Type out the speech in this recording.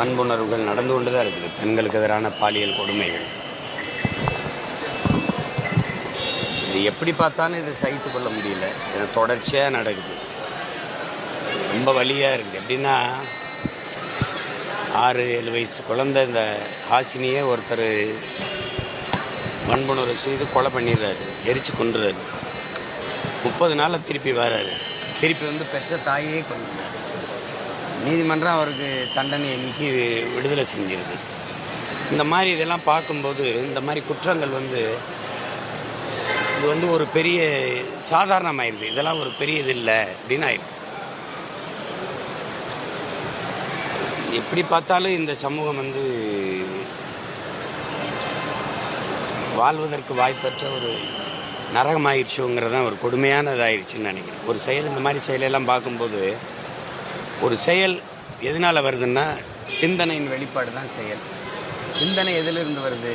வன்புணர்வுகள் நடந்து கொண்டு தான் இருக்குது. பெண்களுக்கு எதிரான பாலியல் கொடுமைகள் இது எப்படி பார்த்தாலும் இதை சகித்து கொள்ள முடியல. இது தொடர்ச்சியாக நடக்குது. ரொம்ப வலியாக இருக்குது. எப்படின்னா 6-7 வயசு குழந்தை இந்த ஹாசினியை ஒருத்தர் வன்புணர்வு செய்து கொலை பண்ணிடுறாரு, எரிச்சு கொண்டுறாரு. 30 நாளில் திருப்பி வர்றாரு. திருப்பி வந்து பெற்ற தாயே கொண்டுறாரு. நீதிமன்றம் அவருக்கு தண்டனை நீக்கி விடுதலை செஞ்சிருக்கு. இந்த மாதிரி இதெல்லாம் பார்க்கும்போது இந்த மாதிரி குற்றங்கள் இது ஒரு பெரிய சாதாரணமாயிருது. இதெல்லாம் ஒரு பெரிய இது இல்லை அப்படின்னு ஆயிடுது. எப்படி பார்த்தாலும் இந்த சமூகம் வாழ்வதற்கு வாய்ப்பற்ற ஒரு நரகமாயிடுச்சுங்கிறதான் ஒரு கொடுமையான இதாயிடுச்சுன்னு நினைக்கிறேன். ஒரு செயல் இந்த மாதிரி செயலெல்லாம் பார்க்கும்போது ஒரு செயல் எதனால் வருதுன்னா சிந்தனையின் வெளிப்பாடு தான் செயல். சிந்தனை எதிலிருந்து வருது?